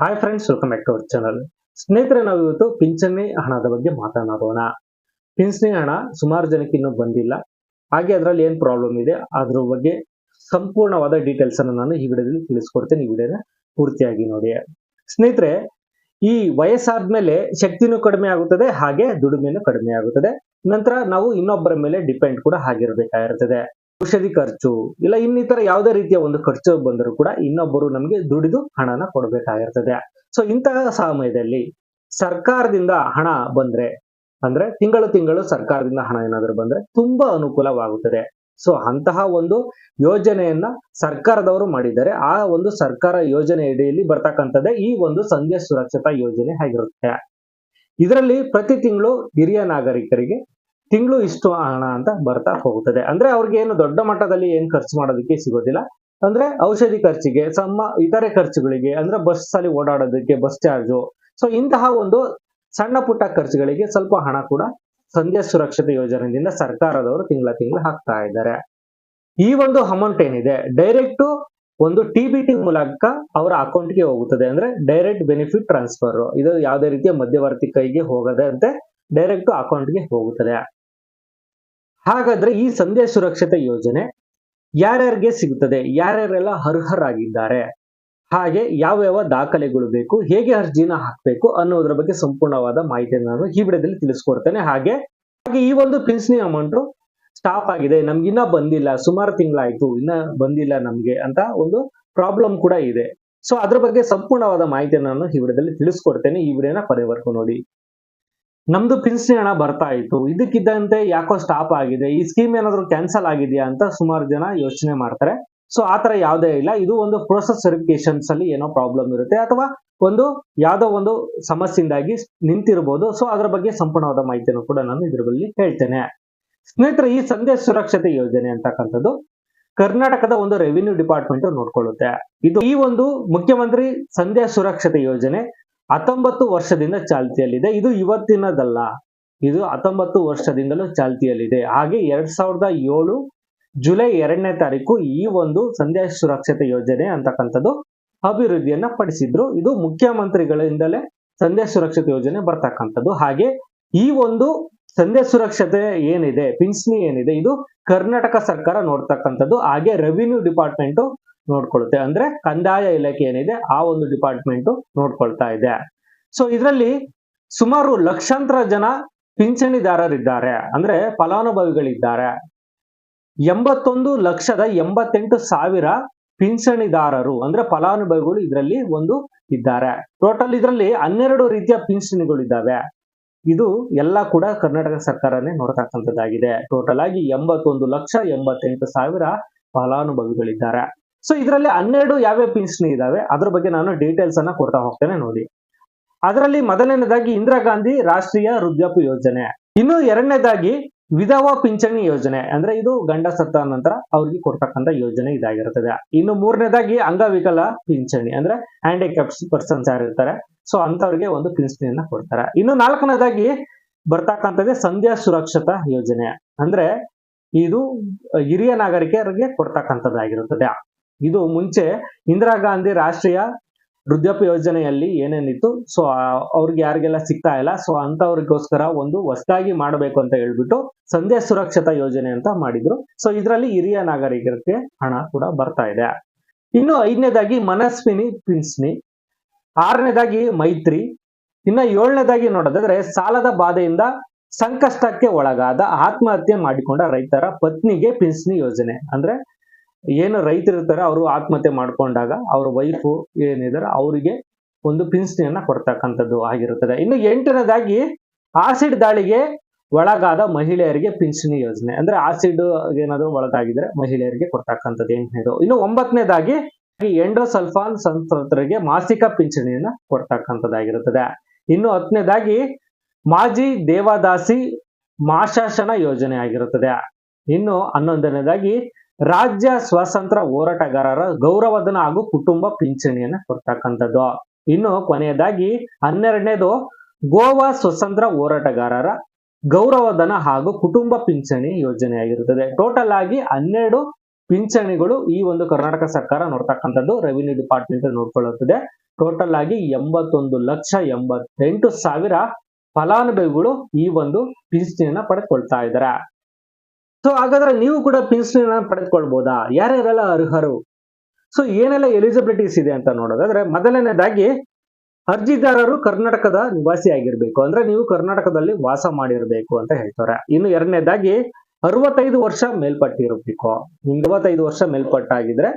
Hi friends, welcome back to our channel. ಸ್ನೇಹಿತರೆ, ನಾವು ಇವತ್ತು ಪಿಂಚಣಿ ಹಣದ ಬಗ್ಗೆ ಮಾತನಾಡೋಣ. ಪಿಂಚಣಿ ಹಣ ಸುಮಾರು ಜನಕ್ಕೆ ಇನ್ನೂ ಬಂದಿಲ್ಲ. ಹಾಗೆ ಅದರಲ್ಲಿ ಏನ್ ಪ್ರಾಬ್ಲಮ್ ಇದೆ ಅದ್ರ ಬಗ್ಗೆ ಸಂಪೂರ್ಣವಾದ ಡೀಟೇಲ್ಸ್ ಅನ್ನು ನಾನು ಈ ವಿಡಿಯೋದಲ್ಲಿ ತಿಳಿಸ್ಕೊಡ್ತೇನೆ. ಈ ವಿಡಿಯೋನ ಪೂರ್ತಿಯಾಗಿ ನೋಡಿ. ಸ್ನೇಹಿತರೆ, ಈ ವಯಸ್ಸಾದ್ಮೇಲೆ ಶಕ್ತಿನೂ ಕಡಿಮೆ ಆಗುತ್ತದೆ, ಹಾಗೆ ದುಡಿಮೆನೂ ಕಡಿಮೆ ಆಗುತ್ತದೆ. ನಂತರ ನಾವು ಇನ್ನೊಬ್ಬರ ಮೇಲೆ ಡಿಪೆಂಡ್ ಕೂಡ ಆಗಿರಬೇಕಾಗಿರುತ್ತದೆ. ಔಷಧಿ ಖರ್ಚು ಇಲ್ಲ ಇನ್ನಿತರ ಯಾವುದೇ ರೀತಿಯ ಒಂದು ಖರ್ಚು ಬಂದರೂ ಕೂಡ ಇನ್ನೊಬ್ಬರು ನಮಗೆ ದುಡಿದು ಹಣನ ಕೊಡಬೇಕಾಗಿರ್ತದೆ. ಸೊ ಇಂತಹ ಸಮಯದಲ್ಲಿ ಸರ್ಕಾರದಿಂದ ಹಣ ಬಂದ್ರೆ, ಅಂದ್ರೆ ತಿಂಗಳು ಸರ್ಕಾರದಿಂದ ಹಣ ಏನಾದರೂ ಬಂದ್ರೆ ತುಂಬಾ ಅನುಕೂಲವಾಗುತ್ತದೆ. ಸೊ ಅಂತಹ ಒಂದು ಯೋಜನೆಯನ್ನ ಸರ್ಕಾರದವರು ಮಾಡಿದ್ದಾರೆ. ಆ ಒಂದು ಸರ್ಕಾರ ಯೋಜನೆ ಅಡಿಯಲ್ಲಿ ಬರ್ತಕ್ಕಂಥದ್ದೇ ಈ ಒಂದು ಸಂಧ್ಯಾ ಸುರಕ್ಷತಾ ಯೋಜನೆ ಆಗಿರುತ್ತೆ. ಇದರಲ್ಲಿ ಪ್ರತಿ ತಿಂಗಳು ಹಿರಿಯ ನಾಗರಿಕರಿಗೆ ತಿಂಗಳು ಇಷ್ಟು ಹಣ ಅಂತ ಬರ್ತಾ ಹೋಗುತ್ತದೆ. ಅಂದ್ರೆ ಅವ್ರಿಗೆ ಏನು ದೊಡ್ಡ ಮಟ್ಟದಲ್ಲಿ ಏನ್ ಖರ್ಚು ಮಾಡೋದಕ್ಕೆ ಸಿಗೋದಿಲ್ಲ. ಅಂದ್ರೆ ಔಷಧಿ ಖರ್ಚಿಗೆ, ಇತರೆ ಖರ್ಚುಗಳಿಗೆ, ಅಂದ್ರೆ ಬಸ್ ಅಲ್ಲಿ ಓಡಾಡೋದಕ್ಕೆ ಬಸ್ ಚಾರ್ಜು, ಸೊ ಇಂತಹ ಒಂದು ಸಣ್ಣ ಪುಟ್ಟ ಖರ್ಚುಗಳಿಗೆ ಸ್ವಲ್ಪ ಹಣ ಕೂಡ ಸಂಧ್ಯಾ ಸುರಕ್ಷತೆ ಯೋಜನೆಯಿಂದ ಸರ್ಕಾರದವರು ತಿಂಗಳ ಹಾಕ್ತಾ ಇದ್ದಾರೆ. ಈ ಒಂದು ಅಮೌಂಟ್ ಏನಿದೆ ಡೈರೆಕ್ಟ್ ಒಂದು ಟಿಬಿಟಿ ಮೂಲಕ ಅವರ ಅಕೌಂಟ್ಗೆ ಹೋಗುತ್ತದೆ. ಅಂದ್ರೆ ಡೈರೆಕ್ಟ್ ಬೆನಿಫಿಟ್ ಟ್ರಾನ್ಸ್ಫರ್. ಇದು ಯಾವುದೇ ರೀತಿಯ ಮಧ್ಯವರ್ತಿ ಕೈಗೆ ಹೋಗದೆ ಅಂತೆ ಡೈರೆಕ್ಟ್ ಅಕೌಂಟ್ಗೆ ಹೋಗುತ್ತದೆ. ಹಾಗಾದ್ರೆ ಈ ಸಂಧ್ಯಾ ಸುರಕ್ಷತೆ ಯೋಜನೆ ಯಾರ್ಯಾರಿಗೆ ಸಿಗುತ್ತದೆ, ಯಾರ್ಯಾರೆಲ್ಲ ಅರ್ಹರಾಗಿದ್ದಾರೆ, ಹಾಗೆ ಯಾವ ದಾಖಲೆಗಳು ಬೇಕು, ಹೇಗೆ ಅರ್ಜಿನ ಹಾಕಬೇಕು ಅನ್ನೋದ್ರ ಬಗ್ಗೆ ಸಂಪೂರ್ಣವಾದ ಮಾಹಿತಿಯನ್ನು ನಾನು ಈ ವಿಡಿಯೋದಲ್ಲಿ ತಿಳಿಸ್ಕೊಡ್ತೇನೆ. ಹಾಗೆ ಈ ಒಂದು ಪಿಂಚಣಿ ಅಮೌಂಟ್ ಸ್ಟಾಪ್ ಆಗಿದೆ, ನಮ್ಗಿನ್ನ ಬಂದಿಲ್ಲ, ಸುಮಾರು ತಿಂಗಳಾಯ್ತು ಇನ್ನ ಬಂದಿಲ್ಲ ನಮ್ಗೆ ಅಂತ ಒಂದು ಪ್ರಾಬ್ಲಮ್ ಕೂಡ ಇದೆ. ಸೊ ಅದ್ರ ಬಗ್ಗೆ ಸಂಪೂರ್ಣವಾದ ಮಾಹಿತಿಯನ್ನು ನಾನು ಈ ವಿಡಿಯೋದಲ್ಲಿ ತಿಳಿಸ್ಕೊಡ್ತೇನೆ. ಈ ವಿಡಿಯೋನ ಕೊನೆವರೆಗೂ ನೋಡಿ. ನಮ್ದು ಪಿಂಚಣಿ ಹಣ ಬರ್ತಾ ಇತ್ತು, ಇದಕ್ಕಿದ್ದಂತೆ ಯಾಕೋ ಸ್ಟಾಪ್ ಆಗಿದೆ, ಈ ಸ್ಕೀಮ್ ಏನಾದ್ರು ಕ್ಯಾನ್ಸಲ್ ಆಗಿದೆಯಾ ಅಂತ ಸುಮಾರು ಜನ ಯೋಚನೆ ಮಾಡ್ತಾರೆ. ಸೊ ಆತರ ಯಾವುದೇ ಇಲ್ಲ. ಇದು ಒಂದು ಪ್ರೋಸೆಸ್ ವೆರಿಫಿಕೇಶನ್ಸ್ ಅಲ್ಲಿ ಏನೋ ಪ್ರಾಬ್ಲಮ್ ಇರುತ್ತೆ, ಅಥವಾ ಒಂದು ಯಾವ್ದೋ ಒಂದು ಸಮಸ್ಯೆಯಿಂದಾಗಿ ನಿಂತಿರಬಹುದು. ಸೊ ಅದ್ರ ಬಗ್ಗೆ ಸಂಪೂರ್ಣವಾದ ಮಾಹಿತಿಯನ್ನು ಕೂಡ ನಾನು ಇದರಲ್ಲಿ ಹೇಳ್ತೇನೆ. ಸ್ನೇಹಿತರೆ, ಈ ಸಂಧ್ಯಾ ಸುರಕ್ಷತೆ ಯೋಜನೆ ಅಂತಕ್ಕಂಥದ್ದು ಕರ್ನಾಟಕದ ಒಂದು ರೆವಿನ್ಯೂ ಡಿಪಾರ್ಟ್ಮೆಂಟ್ ನೋಡ್ಕೊಳ್ಳುತ್ತೆ. ಈ ಒಂದು ಮುಖ್ಯಮಂತ್ರಿ ಸಂಧ್ಯಾ ಸುರಕ್ಷತೆ ಯೋಜನೆ 19 ವರ್ಷದಿಂದ ಚಾಲ್ತಿಯಲ್ಲಿದೆ. ಇದು ಇವತ್ತಿನದಲ್ಲ, ಇದು 19 ವರ್ಷದಿಂದಲೂ ಚಾಲ್ತಿಯಲ್ಲಿದೆ. ಹಾಗೆ 2007 ಜುಲೈ 2ನೇ ತಾರೀಕು ಈ ಒಂದು ಸಂಧ್ಯಾ ಸುರಕ್ಷತೆ ಯೋಜನೆ ಅಂತಕ್ಕಂಥದ್ದು ಅಭಿವೃದ್ಧಿಯನ್ನ ಪಡಿಸಿದ್ರು. ಇದು ಮುಖ್ಯಮಂತ್ರಿಗಳಿಂದಲೇ ಸಂಧ್ಯಾ ಸುರಕ್ಷತೆ ಯೋಜನೆ ಬರ್ತಕ್ಕಂಥದ್ದು. ಹಾಗೆ ಈ ಒಂದು ಸಂಧ್ಯಾ ಸುರಕ್ಷತೆ ಏನಿದೆ, ಪಿಂಚಣಿ ಏನಿದೆ, ಇದು ಕರ್ನಾಟಕ ಸರ್ಕಾರ ನೋಡ್ತಕ್ಕಂಥದ್ದು. ಹಾಗೆ ರೆವಿನ್ಯೂ ಡಿಪಾರ್ಟ್ಮೆಂಟ್ ನೋಡ್ಕೊಳುತ್ತೆ. ಅಂದ್ರೆ ಕಂದಾಯ ಇಲಾಖೆ ಏನಿದೆ ಆ ಒಂದು ಡಿಪಾರ್ಟ್ಮೆಂಟ್ ನೋಡ್ಕೊಳ್ತಾ ಇದೆ. ಸೊ ಇದರಲ್ಲಿ ಸುಮಾರು ಲಕ್ಷಾಂತರ ಜನ ಪಿಂಚಣಿದಾರರಿದ್ದಾರೆ, ಅಂದ್ರೆ ಫಲಾನುಭವಿಗಳಿದ್ದಾರೆ. 81,88,000 ಪಿಂಚಣಿದಾರರು ಅಂದ್ರೆ ಫಲಾನುಭವಿಗಳು ಇದರಲ್ಲಿ ಒಂದು ಇದ್ದಾರೆ. ಟೋಟಲ್ ಇದರಲ್ಲಿ 12 ರೀತಿಯ ಪಿಂಚಣಿಗಳು ಇದ್ದಾವೆ. ಇದು ಎಲ್ಲ ಕೂಡ ಕರ್ನಾಟಕ ಸರ್ಕಾರನೇ ನೋಡ್ತಕ್ಕಂಥದ್ದಾಗಿದೆ. ಟೋಟಲ್ ಆಗಿ 81,88,000 ಫಲಾನುಭವಿಗಳಿದ್ದಾರೆ. ಸೊ ಇದರಲ್ಲಿ 12 ಯಾವ್ಯಾವ ಪಿಂಚಣಿ ಇದಾವೆ ಅದ್ರ ಬಗ್ಗೆ ನಾನು ಡೀಟೇಲ್ಸ್ ಅನ್ನ ಕೊಡ್ತಾ ಹೋಗ್ತೇನೆ ನೋಡಿ. ಅದರಲ್ಲಿ ಮೊದಲನೇದಾಗಿ ಇಂದಿರಾ ಗಾಂಧಿ ರಾಷ್ಟ್ರೀಯ ವೃದ್ಧಾಪ್ಯ ಯೋಜನೆ, ಇನ್ನು ಎರಡನೇದಾಗಿ ವಿಧವಾ ಪಿಂಚಣಿ ಯೋಜನೆ, ಅಂದ್ರೆ ಇದು ಗಂಡ ಸತ್ತ ನಂತರ ಅವ್ರಿಗೆ ಕೊಡ್ತಕ್ಕಂಥ ಯೋಜನೆ ಇದಾಗಿರುತ್ತದೆ. ಇನ್ನು ಮೂರನೇದಾಗಿ ಅಂಗವಿಕಲ ಪಿಂಚಣಿ, ಅಂದ್ರೆ ಹ್ಯಾಂಡಿಕ್ಯಾಪ್ಸ್ ಪರ್ಸನ್ಸ್ ಯಾರಿರ್ತಾರೆ ಸೊ ಅಂತವ್ರಿಗೆ ಒಂದು ಪಿಂಚಣಿಯನ್ನ ಕೊಡ್ತಾರೆ. ಇನ್ನು ನಾಲ್ಕನೇದಾಗಿ ಬರ್ತಕ್ಕಂಥದ್ದೇ ಸಂಧ್ಯಾ ಸುರಕ್ಷತಾ ಯೋಜನೆ, ಅಂದ್ರೆ ಇದು ಹಿರಿಯ ನಾಗರಿಕರಿಗೆ ಕೊಡ್ತಕ್ಕಂಥದ್ದಾಗಿರುತ್ತದೆ. ಇದು ಮುಂಚೆ ಇಂದಿರಾ ಗಾಂಧಿ ರಾಷ್ಟ್ರೀಯ ವೃದ್ಧಾಪ್ಯ ಯೋಜನೆಯಲ್ಲಿ ಏನೇನಿತ್ತು ಸೊ ಅವ್ರಿಗೆ ಯಾರಿಗೆಲ್ಲ ಸಿಗ್ತಾ ಇಲ್ಲ, ಸೊ ಅಂತವ್ರಿಗೋಸ್ಕರ ಒಂದು ಹೊಸದಾಗಿ ಮಾಡಬೇಕು ಅಂತ ಹೇಳ್ಬಿಟ್ಟು ಸಂಧ್ಯಾ ಸುರಕ್ಷತಾ ಯೋಜನೆ ಅಂತ ಮಾಡಿದ್ರು. ಸೊ ಇದರಲ್ಲಿ ಹಿರಿಯ ನಾಗರಿಕರಿಗೆ ಹಣ ಕೂಡ ಬರ್ತಾ ಇದೆ. ಇನ್ನು 5ನೇದಾಗಿ ಮನಸ್ವಿನಿ ಪಿಂಚಣಿ, 6ನೇದಾಗಿ ಮೈತ್ರಿ, ಇನ್ನ 7ನೇದಾಗಿ ನೋಡೋದಾದ್ರೆ ಸಾಲದ ಬಾಧೆಯಿಂದ ಸಂಕಷ್ಟಕ್ಕೆ ಒಳಗಾದ ಆತ್ಮಹತ್ಯೆ ಮಾಡಿಕೊಂಡ ರೈತರ ಪತ್ನಿಗೆ ಪಿಂಚಣಿ ಯೋಜನೆ. ಅಂದ್ರೆ ಏನು ರೈತರಿರ್ತಾರೆ ಅವರು ಆತ್ಮಹತ್ಯೆ ಮಾಡ್ಕೊಂಡಾಗ ಅವ್ರ ವೈಫ್ ಏನಿದ್ದಾರೆ ಅವರಿಗೆ ಒಂದು ಪಿಂಚಣಿಯನ್ನ ಕೊಡ್ತಕ್ಕಂಥದ್ದು ಆಗಿರುತ್ತದೆ. ಇನ್ನು 8ನೇದಾಗಿ ಆಸಿಡ್ ದಾಳಿಗೆ ಒಳಗಾದ ಮಹಿಳೆಯರಿಗೆ ಪಿಂಚಣಿ ಯೋಜನೆ, ಅಂದ್ರೆ ಆಸಿಡ್ ಏನಾದ್ರು ಒಳಗಾಗಿದ್ರೆ ಮಹಿಳೆಯರಿಗೆ ಕೊಡ್ತಕ್ಕಂಥದ್ದು 8ನೇದು. ಇನ್ನು 9ನೇದಾಗಿ ಎಂಡೋಸಲ್ಫಾನ್ ಸಂತ್ರಸ್ತರಿಗೆ ಮಾಸಿಕ ಪಿಂಚಣಿಯನ್ನ ಕೊಡ್ತಕ್ಕಂಥದ್ದಾಗಿರುತ್ತದೆ. ಇನ್ನು 10ನೇದಾಗಿ ಮಾಜಿ ದೇವದಾಸಿ ಮಾಶಾಸನ ಯೋಜನೆ ಆಗಿರುತ್ತದೆ. ಇನ್ನು 11ನೇದಾಗಿ ರಾಜ್ಯ ಸ್ವಾತಂತ್ರ್ಯ ಹೋರಾಟಗಾರರ ಗೌರವಧನ ಹಾಗೂ ಕುಟುಂಬ ಪಿಂಚಣಿಯನ್ನ ಕೊಡ್ತಕ್ಕಂಥದ್ದು. ಇನ್ನು ಕೊನೆಯದಾಗಿ 12ನೇದು ಗೋವಾ ಸ್ವತಂತ್ರ ಹೋರಾಟಗಾರರ ಗೌರವಧನ ಹಾಗೂ ಕುಟುಂಬ ಪಿಂಚಣಿ ಯೋಜನೆ ಆಗಿರುತ್ತದೆ. ಟೋಟಲ್ ಆಗಿ 12 ಪಿಂಚಣಿಗಳು ಈ ಒಂದು ಕರ್ನಾಟಕ ಸರ್ಕಾರ ನೋಡ್ತಕ್ಕಂಥದ್ದು ರೆವಿನ್ಯೂ ಡಿಪಾರ್ಟ್ಮೆಂಟ್ ನೋಡ್ಕೊಳ್ಳುತ್ತದೆ. ಟೋಟಲ್ ಆಗಿ 81,88,000 ಫಲಾನುಭವಿಗಳು ಈ ಒಂದು ಪಿಂಚಣಿಯನ್ನ ಪಡೆದುಕೊಳ್ತಾ ಇದ್ದಾರೆ. ಸೊ ಹಾಗಾದ್ರೆ ನೀವು ಕೂಡ ಪಿಂಚಣಿಯನ್ನ ಪಡೆದುಕೊಳ್ಬಹುದಾ? ಯಾರ್ಯಾರೆಲ್ಲ ಅರ್ಹರು? ಸೊ ಏನೆಲ್ಲ ಎಲಿಜಿಬಿಲಿಟೀಸ್ ಇದೆ ಅಂತ ನೋಡೋದಾದ್ರೆ, ಮೊದಲನೇದಾಗಿ ಅರ್ಜಿದಾರರು ಕರ್ನಾಟಕದ ನಿವಾಸಿ ಆಗಿರ್ಬೇಕು, ಅಂದ್ರೆ ನೀವು ಕರ್ನಾಟಕದಲ್ಲಿ ವಾಸ ಮಾಡಿರ್ಬೇಕು ಅಂತ ಹೇಳ್ತಾರೆ. ಇನ್ನು ಎರಡನೇದಾಗಿ 65 ವರ್ಷ ಮೇಲ್ಪಟ್ಟಿರಬೇಕು. 65 ವರ್ಷ ಮೇಲ್ಪಟ್ಟಾಗಿದ್ರೆ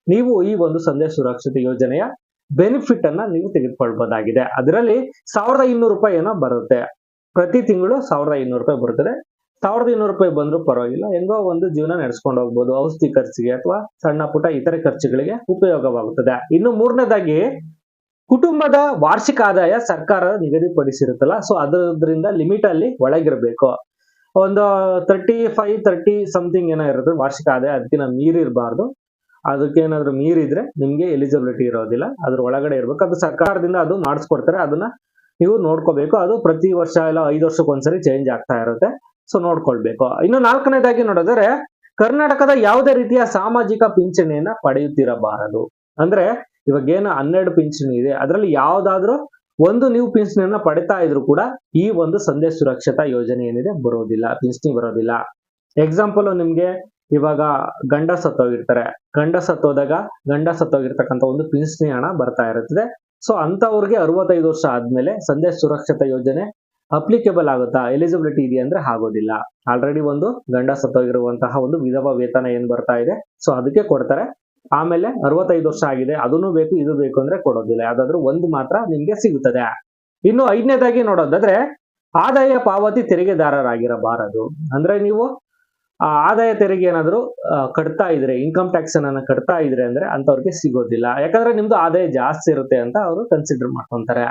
ನೀವು ಈ ಒಂದು ಸಂದೇಶ ಸುರಕ್ಷತೆ ಯೋಜನೆಯ ಬೆನಿಫಿಟ್ ಅನ್ನ ನೀವು ತೆಗೆದುಕೊಳ್ಬಹುದಾಗಿದೆ. ಅದರಲ್ಲಿ 1,200 ರೂಪಾಯಿ ಏನೋ ಬರುತ್ತೆ, ಪ್ರತಿ ತಿಂಗಳು 1,200 ರೂಪಾಯಿ ಬರುತ್ತದೆ. 1,200 ರೂಪಾಯಿ ಬಂದ್ರು ಪರವಾಗಿಲ್ಲ, ಹೆಂಗೋ ಒಂದು ಜೀವನ ನಡೆಸ್ಕೊಂಡು ಹೋಗ್ಬೋದು, ಔಷಧಿ ಖರ್ಚಿಗೆ ಅಥವಾ ಸಣ್ಣ ಪುಟ್ಟ ಇತರೆ ಖರ್ಚುಗಳಿಗೆ ಉಪಯೋಗವಾಗುತ್ತದೆ. ಇನ್ನು ಮೂರನೇದಾಗಿ ಕುಟುಂಬದ ವಾರ್ಷಿಕ ಆದಾಯ ಸರ್ಕಾರ ನಿಗದಿಪಡಿಸಿರುತ್ತಲ್ಲ, ಸೊ ಅದರಿಂದ ಲಿಮಿಟ್ ಅಲ್ಲಿ ಒಳಗಿರಬೇಕು. ಒಂದು 35-30 ಸಮಥಿಂಗ್ ಏನೋ ಇರುತ್ತೆ ವಾರ್ಷಿಕ ಆದಾಯ, ಅದಕ್ಕಿಂತ ಮೀರಿರಬಾರ್ದು. ಅದಕ್ಕೇನಾದ್ರೂ ಮೀರಿದ್ರೆ ನಿಮ್ಗೆ ಎಲಿಜಿಬಿಲಿಟಿ ಇರೋದಿಲ್ಲ, ಅದ್ರ ಒಳಗಡೆ ಇರ್ಬೇಕು. ಅದು ಸರ್ಕಾರದಿಂದ ಅದು ಮಾಡಿಸ್ಕೊಡ್ತಾರೆ, ಅದನ್ನ ನೀವು ನೋಡ್ಕೋಬೇಕು. ಅದು ಪ್ರತಿ ವರ್ಷ ಇಲ್ಲ 5 ವರ್ಷಕ್ಕೊಂದ್ಸರಿ ಚೇಂಜ್ ಆಗ್ತಾ ಇರುತ್ತೆ, ಸೊ ನೋಡ್ಕೊಳ್ಬೇಕು. ಇನ್ನು ನಾಲ್ಕನೇದಾಗಿ ನೋಡಿದ್ರೆ, ಕರ್ನಾಟಕದ ಯಾವುದೇ ರೀತಿಯ ಸಾಮಾಜಿಕ ಪಿಂಚಣಿಯನ್ನ ಪಡೆಯುತ್ತಿರಬಾರದು. ಅಂದ್ರೆ ಇವಾಗ ಏನು 12 ಪಿಂಚಣಿ ಇದೆ, ಅದರಲ್ಲಿ ಯಾವ್ದಾದ್ರೂ ಒಂದು ನೀವು ಪಿಂಚಣಿಯನ್ನ ಪಡಿತಾ ಇದ್ರು ಕೂಡ ಈ ಒಂದು ಸಂದೇಶ ಸುರಕ್ಷತಾ ಯೋಜನೆ ಏನಿದೆ ಬರೋದಿಲ್ಲ, ಪಿಂಚಣಿ ಬರೋದಿಲ್ಲ. ಎಕ್ಸಾಂಪಲ್ ನಿಮ್ಗೆ ಇವಾಗ ಗಂಡ ಸತ್ತೋಗಿರ್ತಾರೆ, ಗಂಡ ಸತ್ತೋಗಿರ್ತಕ್ಕಂಥ ಒಂದು ಪಿಂಚಣಿ ಹಣ ಬರ್ತಾ ಇರುತ್ತದೆ. ಸೊ ಅಂತವ್ರಿಗೆ 65 ವರ್ಷ ಆದ್ಮೇಲೆ ಸಂದೇಶ ಸುರಕ್ಷತಾ ಯೋಜನೆ ಅಪ್ಲಿಕೇಬಲ್ ಆಗುತ್ತಾ, ಎಲಿಜಿಬಿಲಿಟಿ ಇದೆಯಾ ಅಂದ್ರೆ ಆಗೋದಿಲ್ಲ. ಆಲ್ರೆಡಿ ಒಂದು ಗಂಡ ಸತ್ತೋಗಿರುವಂತಹ ಒಂದು ವಿಧವಾ ವೇತನ ಏನ್ ಬರ್ತಾ ಇದೆ, ಸೊ ಅದಕ್ಕೆ ಕೊಡ್ತಾರೆ. ಆಮೇಲೆ 65 ವರ್ಷ ಆಗಿದೆ, ಅದನ್ನು ಬೇಕು ಇದು ಬೇಕು ಅಂದ್ರೆ ಕೊಡೋದಿಲ್ಲ, ಯಾವ್ದಾದ್ರು ಒಂದು ಮಾತ್ರ ನಿಮ್ಗೆ ಸಿಗುತ್ತದೆ. ಇನ್ನು ಐದನೇದಾಗಿ ನೋಡೋದಾದ್ರೆ, ಆದಾಯ ಪಾವತಿ ತೆರಿಗೆದಾರರಾಗಿರಬಾರದು. ಅಂದ್ರೆ ನೀವು ಆದಾಯ ತೆರಿಗೆ ಏನಾದ್ರು ಕಟ್ತಾ ಇದ್ರೆ, ಇನ್ಕಮ್ ಟ್ಯಾಕ್ಸ್ ಅನ್ನ ಕಟ್ತಾ ಇದ್ರೆ ಅಂದ್ರೆ ಅಂತವ್ರಿಗೆ ಸಿಗೋದಿಲ್ಲ, ಯಾಕಂದ್ರೆ ನಿಮ್ದು ಆದಾಯ ಜಾಸ್ತಿ ಇರುತ್ತೆ ಅಂತ ಅವರು ಕನ್ಸಿಡರ್ ಮಾಡ್ಕೊಂತಾರೆ.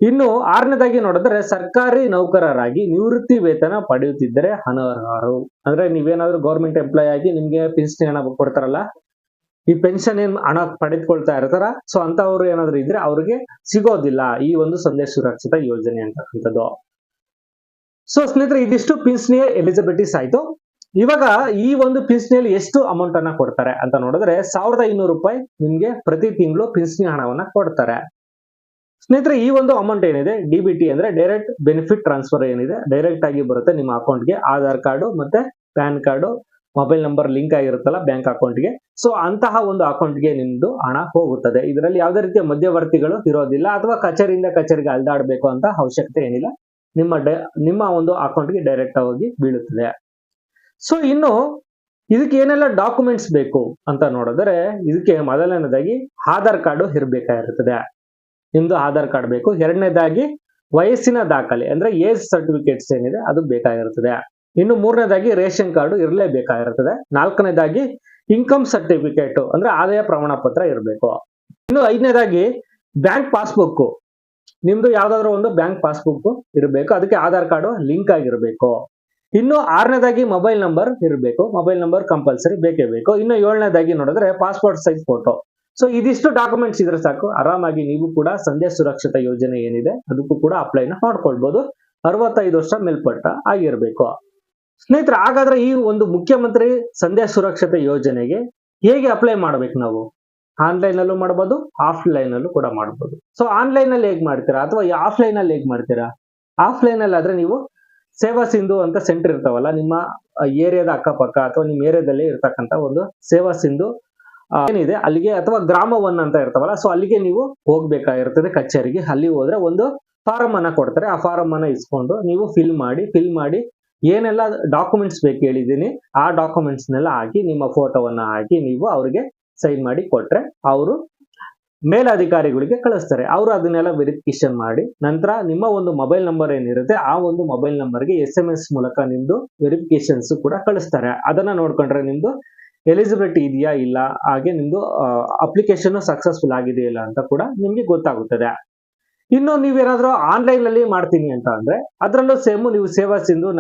ಇನ್ನು ಆರನೇದಾಗಿ ನೋಡಿದ್ರೆ, ಸರ್ಕಾರಿ ನೌಕರರಾಗಿ ನಿವೃತ್ತಿ ವೇತನ ಪಡೆಯುತ್ತಿದ್ದರೆ ಅನರ್ಹರು. ಅಂದ್ರೆ ನೀವೇನಾದ್ರೂ ಗೌರ್ಮೆಂಟ್ ಎಂಪ್ಲಾಯ್ ಆಗಿ ನಿಮ್ಗೆ ಪಿಂಚಣಿ ಹಣ ಕೊಡ್ತಾರಲ್ಲ, ಈ ಪೆನ್ಷನ್ ಏನ್ ಹಣ ಪಡೆದುಕೊಳ್ತಾ ಇರ್ತಾರ, ಸೊ ಅಂತವ್ರು ಏನಾದ್ರು ಇದ್ರೆ ಅವ್ರಿಗೆ ಸಿಗೋದಿಲ್ಲ ಈ ಒಂದು ಸಂದೇಶ ಸುರಕ್ಷತಾ ಯೋಜನೆ ಅಂತಕ್ಕಂಥದ್ದು. ಸೊ ಸ್ನೇಹಿತರೆ, ಇದಿಷ್ಟು ಪಿಂಚಣಿಯ ಎಲಿಜಿಬಿಲಿಟೀಸ್ ಆಯ್ತು. ಇವಾಗ ಈ ಒಂದು ಪಿಂಚಣಿಯಲ್ಲಿ ಎಷ್ಟು ಅಮೌಂಟ್ ಅನ್ನ ಕೊಡ್ತಾರೆ ಅಂತ ನೋಡಿದ್ರೆ, 1,500 ರೂಪಾಯಿ ನಿಮ್ಗೆ ಪ್ರತಿ ತಿಂಗಳು ಪಿಂಚಣಿ ಹಣವನ್ನ ಕೊಡ್ತಾರೆ. ಸ್ನೇಹಿತರೆ, ಈ ಒಂದು ಅಮೌಂಟ್ ಏನಿದೆ DBT ಅಂದ್ರೆ ಡೈರೆಕ್ಟ್ ಬೆನಿಫಿಟ್ ಟ್ರಾನ್ಸ್ಫರ್ ಏನಿದೆ, ಡೈರೆಕ್ಟ್ ಆಗಿ ಬರುತ್ತೆ ನಿಮ್ಮ ಅಕೌಂಟ್ಗೆ. ಆಧಾರ್ ಕಾರ್ಡು ಮತ್ತೆ PAN card, mobile number link ಆಗಿರುತ್ತಲ್ಲ ಬ್ಯಾಂಕ್ ಅಕೌಂಟ್ಗೆ, ಸೊ ಅಂತಹ ಒಂದು ಅಕೌಂಟ್ಗೆ ನಿಮ್ದು ಹಣ ಹೋಗುತ್ತದೆ. ಇದರಲ್ಲಿ ಯಾವುದೇ ರೀತಿಯ ಮಧ್ಯವರ್ತಿಗಳು ಇರೋದಿಲ್ಲ, ಅಥವಾ ಕಚೇರಿಯಿಂದ ಕಚೇರಿಗೆ ಅಲ್ದಾಡಬೇಕು ಅಂತ ಅವಶ್ಯಕತೆ ಏನಿಲ್ಲ, ನಿಮ್ಮ ಒಂದು ಅಕೌಂಟ್ಗೆ ಡೈರೆಕ್ಟ್ ಆಗಿ ಬೀಳುತ್ತದೆ. ಸೊ ಇನ್ನು ಇದಕ್ಕೆ ಏನೆಲ್ಲ ಡಾಕ್ಯುಮೆಂಟ್ಸ್ ಬೇಕು ಅಂತ ನೋಡಿದ್ರೆ, ಇದಕ್ಕೆ ಮೊದಲನೇದಾಗಿ ಆಧಾರ್ ಕಾರ್ಡು ಇರಬೇಕಾಗಿರುತ್ತದೆ, ನಿಮ್ದು ಆಧಾರ್ ಕಾರ್ಡ್ ಬೇಕು. ಎರಡನೇದಾಗಿ ವಯಸ್ಸಿನ ದಾಖಲೆ ಅಂದ್ರೆ ಏಜ್ ಸರ್ಟಿಫಿಕೇಟ್ಸ್ ಏನಿದೆ ಅದು ಬೇಕಾಗಿರುತ್ತದೆ. ಇನ್ನು ಮೂರನೇದಾಗಿ ರೇಷನ್ ಕಾರ್ಡು ಇರಲೇಬೇಕಾಗಿರುತ್ತದೆ. ನಾಲ್ಕನೇದಾಗಿ ಇನ್ಕಮ್ ಸರ್ಟಿಫಿಕೇಟ್ ಅಂದ್ರೆ ಆದಾಯ ಪ್ರಮಾಣ ಪತ್ರ ಇರಬೇಕು. ಇನ್ನು ಐದನೇದಾಗಿ ಬ್ಯಾಂಕ್ ಪಾಸ್ಬುಕ್, ನಿಮ್ದು ಯಾವ್ದಾದ್ರು ಒಂದು ಬ್ಯಾಂಕ್ ಪಾಸ್ಬುಕ್ ಇರಬೇಕು, ಅದಕ್ಕೆ ಆಧಾರ್ ಕಾರ್ಡು ಲಿಂಕ್ ಆಗಿರಬೇಕು. ಇನ್ನು ಆರನೇದಾಗಿ ಮೊಬೈಲ್ ನಂಬರ್ ಇರಬೇಕು, ಮೊಬೈಲ್ ನಂಬರ್ ಕಂಪಲ್ಸರಿ ಬೇಕೇ ಬೇಕು. ಇನ್ನು ಏಳನೇದಾಗಿ ನೋಡಿದ್ರೆ ಪಾಸ್ಪೋರ್ಟ್ ಸೈಜ್ ಫೋಟೋ. ಸೊ ಇದಿಷ್ಟು ಡಾಕ್ಯುಮೆಂಟ್ಸ್ ಇದ್ರೆ ಸಾಕು, ಆರಾಮಾಗಿ ನೀವು ಕೂಡ ಸಂದೇಶ ಸುರಕ್ಷತಾ ಯೋಜನೆ ಏನಿದೆ ಅದಕ್ಕೂ ಕೂಡ ಅಪ್ಲೈನ ಮಾಡ್ಕೊಳ್ಬಹುದು. 65 ವರ್ಷ ಮೇಲ್ಪಟ್ಟ ಆಗಿರ್ಬೇಕು. ಸ್ನೇಹಿತರೆ, ಹಾಗಾದ್ರೆ ಈ ಒಂದು ಮುಖ್ಯಮಂತ್ರಿ ಸಂದೇಶ ಸುರಕ್ಷತೆ ಯೋಜನೆಗೆ ಹೇಗೆ ಅಪ್ಲೈ ಮಾಡ್ಬೇಕು? ನಾವು ಆನ್ಲೈನ್ ಅಲ್ಲೂ ಮಾಡಬಹುದು, ಆಫ್ಲೈನ್ ಅಲ್ಲೂ ಕೂಡ ಮಾಡಬಹುದು. ಸೊ ಆನ್ಲೈನ್ ಅಲ್ಲಿ ಹೇಗ್ ಮಾಡ್ತೀರಾ ಅಥವಾ ಆಫ್ಲೈನ್ ಅಲ್ಲಿ ಹೇಗ್ ಮಾಡ್ತೀರಾ? ಆಫ್ಲೈನ್ ಅಲ್ಲಿ ಆದ್ರೆ ನೀವು ಸೇವಾ ಸಿಂಧು ಅಂತ ಸೆಂಟರ್ ಇರ್ತಾವಲ್ಲ ನಿಮ್ಮ ಏರಿಯಾದ ಅಕ್ಕಪಕ್ಕ ಅಥವಾ ನಿಮ್ಮ ಏರಿಯಾದಲ್ಲಿ ಇರ್ತಕ್ಕಂಥ ಒಂದು ಸೇವಾ ಸಿಂಧು ಏನಿದೆ ಅಲ್ಲಿಗೆ, ಅಥವಾ ಗ್ರಾಮ 1 ಅಂತ ಇರ್ತಾವಲ್ಲ, ಸೊ ಅಲ್ಲಿಗೆ ನೀವು ಹೋಗ್ಬೇಕಾಗಿರ್ತದೆ ಕಚೇರಿಗೆ. ಅಲ್ಲಿ ಹೋದ್ರೆ ಒಂದು ಫಾರಂ ಅನ್ನ ಕೊಡ್ತಾರೆ, ಆ ಫಾರಂ ಅನ್ನ ಇಸ್ಕೊಂಡು ನೀವು ಫಿಲ್ ಮಾಡಿ ಏನೆಲ್ಲ ಡಾಕ್ಯುಮೆಂಟ್ಸ್ ಬೇಕು ಹೇಳಿದೀನಿ ಆ ಡಾಕ್ಯುಮೆಂಟ್ಸ್ ನೆಲ್ಲ ಹಾಕಿ, ನಿಮ್ಮ ಫೋಟೋವನ್ನ ಹಾಕಿ ನೀವು ಅವ್ರಿಗೆ ಸೈನ್ ಮಾಡಿ ಕೊಟ್ರೆ ಅವರು ಮೇಲಧಿಕಾರಿಗಳಿಗೆ ಕಳಿಸ್ತಾರೆ. ಅವರು ಅದನ್ನೆಲ್ಲ ವೆರಿಫಿಕೇಶನ್ ಮಾಡಿ ನಂತರ ನಿಮ್ಮ ಒಂದು ಮೊಬೈಲ್ ನಂಬರ್ ಏನಿರುತ್ತೆ ಆ ಒಂದು ಮೊಬೈಲ್ ನಂಬರ್ಗೆ SMS ಮೂಲಕ ನಿಮ್ದು ವೆರಿಫಿಕೇಶನ್ಸ್ ಕೂಡ ಕಳಿಸ್ತಾರೆ. ಅದನ್ನ ನೋಡ್ಕೊಂಡ್ರೆ ನಿಮ್ದು ಎಲಿಜಿಬಿಲಿಟಿ ಇದೆಯಾ ಇಲ್ಲ, ಹಾಗೆ ನಿಮ್ದು ಅಪ್ಲಿಕೇಶನ್ ಸಕ್ಸಸ್ಫುಲ್ ಆಗಿದೆಯಾ ಇಲ್ಲ ಅಂತ ಕೂಡ ನಿಮ್ಗೆ ಗೊತ್ತಾಗುತ್ತದೆ. ಇನ್ನು ನೀವೇನಾದ್ರೂ ಆನ್ಲೈನ್ ಅಲ್ಲಿ ಮಾಡ್ತೀನಿ ಅಂತ ಅಂದ್ರೆ ಅದರಲ್ಲೂ ಸೇಮ್ ನೀವು ಸೇವಾ ಸಿಂಧು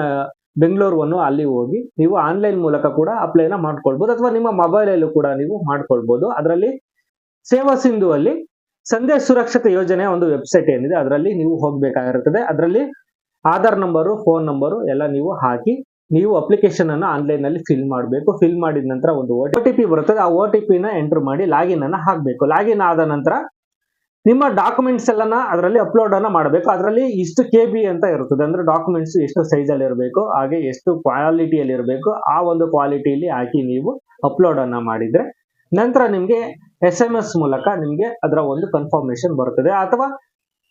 ಬೆಂಗಳೂರು ಅಲ್ಲಿ ಹೋಗಿ ನೀವು ಆನ್ಲೈನ್ ಮೂಲಕ ಕೂಡ ಅಪ್ಲೈನ ಮಾಡ್ಕೊಳ್ಬಹುದು, ಅಥವಾ ನಿಮ್ಮ ಮೊಬೈಲ್ ಅಲ್ಲೂ ಕೂಡ ನೀವು ಮಾಡ್ಕೊಳ್ಬಹುದು. ಅದರಲ್ಲಿ ಸೇವಾ ಸಿಂಧು ಅಲ್ಲಿ ಸಂದೇಶ ಸುರಕ್ಷತೆ ಯೋಜನೆಯ ಒಂದು ವೆಬ್ಸೈಟ್ ಏನಿದೆ ಅದರಲ್ಲಿ ನೀವು ಹೋಗ್ಬೇಕಾಗಿರುತ್ತದೆ. ಅದರಲ್ಲಿ ಆಧಾರ್ ನಂಬರು, ಫೋನ್ ನಂಬರು ಎಲ್ಲ ನೀವು ಹಾಕಿ ನೀವು ಅಪ್ಲಿಕೇಶನ್ ಅನ್ನು ಆನ್ಲೈನ್ ನಲ್ಲಿ ಫಿಲ್ ಮಾಡಬೇಕು. ಫಿಲ್ ಮಾಡಿದ ನಂತರ ಒಂದು OTP ಬರುತ್ತದೆ. ಆ OTP ನ ಎಂಟರ್ ಮಾಡಿ ಲಾಗಿನ್ ಅನ್ನ ಹಾಕಬೇಕು. ಲಾಗಿನ್ ಆದ ನಂತರ ನಿಮ್ಮ ಡಾಕ್ಯುಮೆಂಟ್ಸ್ ಎಲ್ಲನ ಅದರಲ್ಲಿ ಅಪ್ಲೋಡ್ ಅನ್ನ ಮಾಡಬೇಕು. ಅದರಲ್ಲಿ ಇಷ್ಟು KB ಅಂತ ಇರುತ್ತದೆ. ಅಂದ್ರೆ ಡಾಕ್ಯುಮೆಂಟ್ಸ್ ಎಷ್ಟು ಸೈಜ್ ಅಲ್ಲಿ ಇರಬೇಕು, ಹಾಗೆ ಎಷ್ಟು ಕ್ವಾಲಿಟಿಯಲ್ಲಿ ಇರಬೇಕು, ಆ ಒಂದು ಕ್ವಾಲಿಟಿಯಲ್ಲಿ ಹಾಕಿ ನೀವು ಅಪ್ಲೋಡ್ ಅನ್ನ ಮಾಡಿದ್ರೆ ನಂತರ ನಿಮ್ಗೆ SMS ಮೂಲಕ ನಿಮ್ಗೆ ಅದರ ಒಂದು ಕನ್ಫರ್ಮೇಶನ್ ಬರುತ್ತದೆ. ಅಥವಾ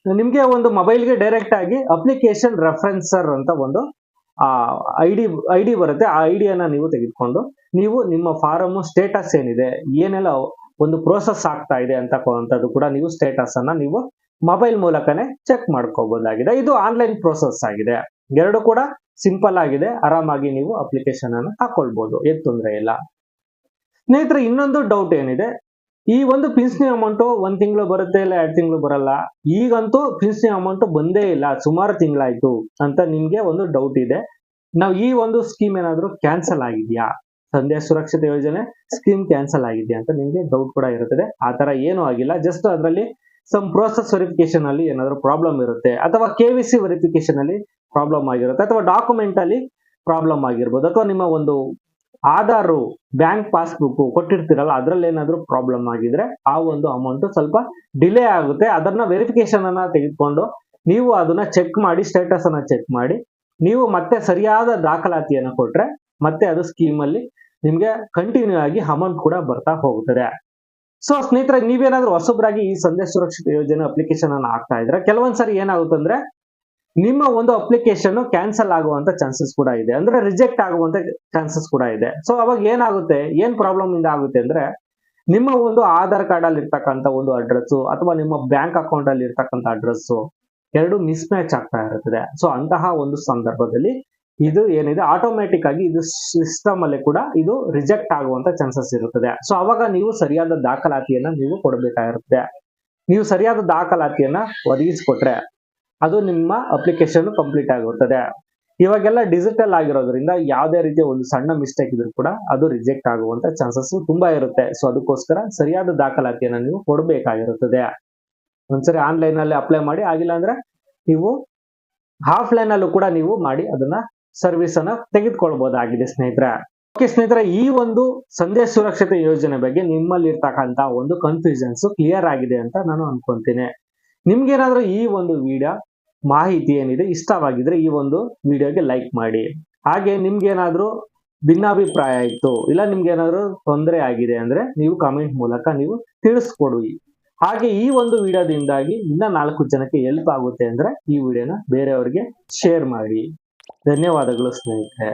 ನಿಮ್ಗೆ ಒಂದು ಮೊಬೈಲ್ಗೆ ಡೈರೆಕ್ಟ್ ಆಗಿ ಅಪ್ಲಿಕೇಶನ್ ರೆಫರೆನ್ಸರ್ ಅಂತ ಒಂದು ಐಡಿ ಬರುತ್ತೆ. ಆ ಐಡಿಯನ್ನ ನೀವು ತೆಗೆದುಕೊಂಡು ನೀವು ನಿಮ್ಮ ಫಾರಂ ಸ್ಟೇಟಸ್ ಏನಿದೆ, ಏನೆಲ್ಲ ಒಂದು ಪ್ರೋಸೆಸ್ ಆಗ್ತಾ ಇದೆ ಅಂತಕ್ಕಂಥದ್ದು ಕೂಡ ನೀವು ಸ್ಟೇಟಸ್ ಅನ್ನ ನೀವು ಮೊಬೈಲ್ ಮೂಲಕನೇ ಚೆಕ್ ಮಾಡ್ಕೋಬಹುದಾಗಿದೆ. ಇದು ಆನ್ಲೈನ್ ಪ್ರೋಸೆಸ್ ಆಗಿದೆ. ಎರಡು ಕೂಡ ಸಿಂಪಲ್ ಆಗಿದೆ. ಆರಾಮಾಗಿ ನೀವು ಅಪ್ಲಿಕೇಶನ್ ಅನ್ನು ಹಾಕೊಳ್ಬಹುದು, ಏನು ತೊಂದರೆ ಇಲ್ಲ. ಸ್ನೇಹಿತರೆ, ಇನ್ನೊಂದು ಡೌಟ್ ಏನಿದೆ, ಈ ಒಂದು ಪಿಂಚಣಿ ಅಮೌಂಟ್ 1 ತಿಂಗಳು ಬರುತ್ತೆ, ಇಲ್ಲ 2 ತಿಂಗಳು ಬರಲ್ಲ. ಈಗಂತೂ ಪಿಂಚಣಿ ಅಮೌಂಟ್ ಬಂದೇ ಇಲ್ಲ, ಸುಮಾರು ತಿಂಗಳಾಯ್ತು ಅಂತ ನಿಮ್ಗೆ ಒಂದು ಡೌಟ್ ಇದೆ. ನಾವು ಈ ಒಂದು ಸ್ಕೀಮ್ ಏನಾದ್ರು ಕ್ಯಾನ್ಸಲ್ ಆಗಿದ್ಯಾ, ಸಂಧ್ಯಾ ಸುರಕ್ಷತೆ ಯೋಜನೆ ಸ್ಕೀಮ್ ಕ್ಯಾನ್ಸಲ್ ಆಗಿದೆಯಾ ಅಂತ ನಿಮ್ಗೆ ಡೌಟ್ ಕೂಡ ಇರುತ್ತದೆ. ಆ ತರ ಏನೂ ಆಗಿಲ್ಲ. ಜಸ್ಟ್ ಅದರಲ್ಲಿ ಸಮ್ ಪ್ರೋಸೆಸ್ ವೆರಿಫಿಕೇಶನ್ ಅಲ್ಲಿ ಏನಾದ್ರು ಪ್ರಾಬ್ಲಮ್ ಇರುತ್ತೆ, ಅಥವಾ KVC ವೆರಿಫಿಕೇಶನ್ ಅಲ್ಲಿ ಪ್ರಾಬ್ಲಮ್ ಆಗಿರುತ್ತೆ, ಅಥವಾ ಡಾಕ್ಯುಮೆಂಟ್ ಅಲ್ಲಿ ಪ್ರಾಬ್ಲಮ್ ಆಗಿರ್ಬೋದು, ಅಥವಾ ನಿಮ್ಮ ಒಂದು ಆಧಾರ್ ಬ್ಯಾಂಕ್ ಪಾಸ್ಬುಕ್ ಕೊಟ್ಟಿರ್ತೀರಲ್ಲ ಅದ್ರಲ್ಲಿ ಏನಾದ್ರು ಪ್ರಾಬ್ಲಮ್ ಆಗಿದ್ರೆ ಆ ಒಂದು ಅಮೌಂಟ್ ಸ್ವಲ್ಪ ಡಿಲೇ ಆಗುತ್ತೆ. ಅದನ್ನ ವೆರಿಫಿಕೇಶನ್ ಅನ್ನ ತೆಗೆದುಕೊಂಡು ನೀವು ಅದನ್ನ ಚೆಕ್ ಮಾಡಿ, ಸ್ಟೇಟಸ್ ಅನ್ನ ಚೆಕ್ ಮಾಡಿ, ನೀವು ಮತ್ತೆ ಸರಿಯಾದ ದಾಖಲಾತಿಯನ್ನು ಕೊಟ್ರೆ ಮತ್ತೆ ಅದು ಸ್ಕೀಮ್ ಅಲ್ಲಿ ನಿಮ್ಗೆ ಕಂಟಿನ್ಯೂ ಆಗಿ ಅಮೌಂಟ್ ಕೂಡ ಬರ್ತಾ ಹೋಗುತ್ತದೆ. ಸೊ ಸ್ನೇಹಿತರೆ, ನೀವೇನಾದ್ರೂ ಹೊಸಬ್ರಾಗಿ ಈ ಸಂಧ್ಯಾ ಸುರಕ್ಷಿತ ಯೋಜನೆ ಅಪ್ಲಿಕೇಶನ್ ಅನ್ನ ಹಾಕ್ತಾ ಇದ್ರೆ ಕೆಲವೊಂದ್ಸರಿ ಏನಾಗುತ್ತೆ ಅಂದ್ರೆ ನಿಮ್ಮ ಒಂದು ಅಪ್ಲಿಕೇಶನ್ ಕ್ಯಾನ್ಸಲ್ ಆಗುವಂತ ಚಾನ್ಸಸ್ ಕೂಡ ಇದೆ, ಅಂದ್ರೆ ರಿಜೆಕ್ಟ್ ಆಗುವಂತ ಚಾನ್ಸಸ್ ಕೂಡ ಇದೆ. ಸೊ ಅವಾಗ ಏನಾಗುತ್ತೆ, ಏನ್ ಪ್ರಾಬ್ಲಮ್ ಇಂದ ಆಗುತ್ತೆ ಅಂದ್ರೆ ನಿಮ್ಮ ಒಂದು ಆಧಾರ್ ಕಾರ್ಡ್ ಅಲ್ಲಿ ಇರ್ತಕ್ಕಂಥ ಒಂದು ಅಡ್ರೆಸ್ ಅಥವಾ ನಿಮ್ಮ ಬ್ಯಾಂಕ್ ಅಕೌಂಟ್ ಅಲ್ಲಿ ಇರ್ತಕ್ಕಂಥ ಅಡ್ರೆಸ್ ಎರಡು ಮಿಸ್ ಮ್ಯಾಚ್ ಆಗ್ತಾ ಇರುತ್ತದೆ. ಸೊ ಅಂತಹ ಒಂದು ಸಂದರ್ಭದಲ್ಲಿ ಇದು ಏನಿದೆ ಆಟೋಮ್ಯಾಟಿಕ್ ಆಗಿ ಇದು ಸಿಸ್ಟಮ್ ಅಲ್ಲಿ ಕೂಡ ಇದು ರಿಜೆಕ್ಟ್ ಆಗುವಂತ ಚಾನ್ಸಸ್ ಇರುತ್ತದೆ. ಸೊ ಅವಾಗ ನೀವು ಸರಿಯಾದ ದಾಖಲಾತಿಯನ್ನ ನೀವು ಕೊಡಬೇಕಾಗಿರುತ್ತೆ. ನೀವು ಸರಿಯಾದ ದಾಖಲಾತಿಯನ್ನ ಒದಗಿಸಿಕೊಟ್ರೆ ಅದು ನಿಮ್ಮ ಅಪ್ಲಿಕೇಶನ್ ಕಂಪ್ಲೀಟ್ ಆಗಿರುತ್ತದೆ. ಇವಾಗೆಲ್ಲ ಡಿಜಿಟಲ್ ಆಗಿರೋದ್ರಿಂದ ಯಾವುದೇ ರೀತಿಯ ಒಂದು ಸಣ್ಣ ಮಿಸ್ಟೇಕ್ ಇದ್ರೂ ಕೂಡ ಅದು ರಿಜೆಕ್ಟ್ ಆಗುವಂತ ಚಾನ್ಸಸ್ ತುಂಬಾ ಇರುತ್ತೆ. ಸೊ ಅದಕ್ಕೋಸ್ಕರ ಸರಿಯಾದ ದಾಖಲಾತಿಯನ್ನ ನೀವು ಕೊಡಬೇಕಾಗಿರುತ್ತದೆ. ಒಂದ್ಸರಿ ಆನ್ಲೈನ್ ಅಲ್ಲಿ ಅಪ್ಲೈ ಮಾಡಿ, ಆಗಿಲ್ಲ ಅಂದ್ರೆ ನೀವು ಆಫ್ಲೈನ್ ಅಲ್ಲೂ ಕೂಡ ನೀವು ಮಾಡಿ ಅದನ್ನ ಸರ್ವಿಸ್ ಅನ್ನ ತೆಗೆದುಕೊಳ್ಬಹುದಾಗಿದೆ ಸ್ನೇಹಿತರೆ. ಓಕೆ ಸ್ನೇಹಿತರೆ, ಈ ಒಂದು ಸಂಧ್ಯಾ ಸುರಕ್ಷತೆ ಯೋಜನೆ ಬಗ್ಗೆ ನಿಮ್ಮಲ್ಲಿ ಇರ್ತಕ್ಕಂತ ಒಂದು ಕನ್ಫ್ಯೂಷನ್ಸ್ ಕ್ಲಿಯರ್ ಆಗಿದೆ ಅಂತ ನಾನು ಅನ್ಕೊಂತೀನಿ. ನಿಮ್ಗೇನಾದ್ರೂ ಈ ಒಂದು ವಿಡಿಯೋ ಮಾಹಿತಿ ಏನಿದೆ ಇಷ್ಟವಾಗಿದ್ರೆ ಈ ಒಂದು ವಿಡಿಯೋಗೆ ಲೈಕ್ ಮಾಡಿ. ಹಾಗೆ ನಿಮ್ಗೇನಾದ್ರೂ ಭಿನ್ನಾಭಿಪ್ರಾಯ ಇತ್ತು, ಇಲ್ಲ ನಿಮ್ಗೇನಾದ್ರೂ ತೊಂದರೆ ಆಗಿದೆ ಅಂದ್ರೆ ನೀವು ಕಮೆಂಟ್ ಮೂಲಕ ನೀವು ತಿಳಿಸ್ಕೊಡಿ. ಹಾಗೆ ಈ ಒಂದು ವಿಡಿಯೋದಿಂದಾಗಿ ಇನ್ನ 4 ಜನಕ್ಕೆ ಹೆಲ್ಪ್ ಆಗುತ್ತೆ ಅಂದ್ರೆ ಈ ವಿಡಿಯೋನ ಬೇರೆಯವರಿಗೆ ಶೇರ್ ಮಾಡಿ. ಧನ್ಯವಾದಗಳು ಸ್ನೇಹಿತರೆ.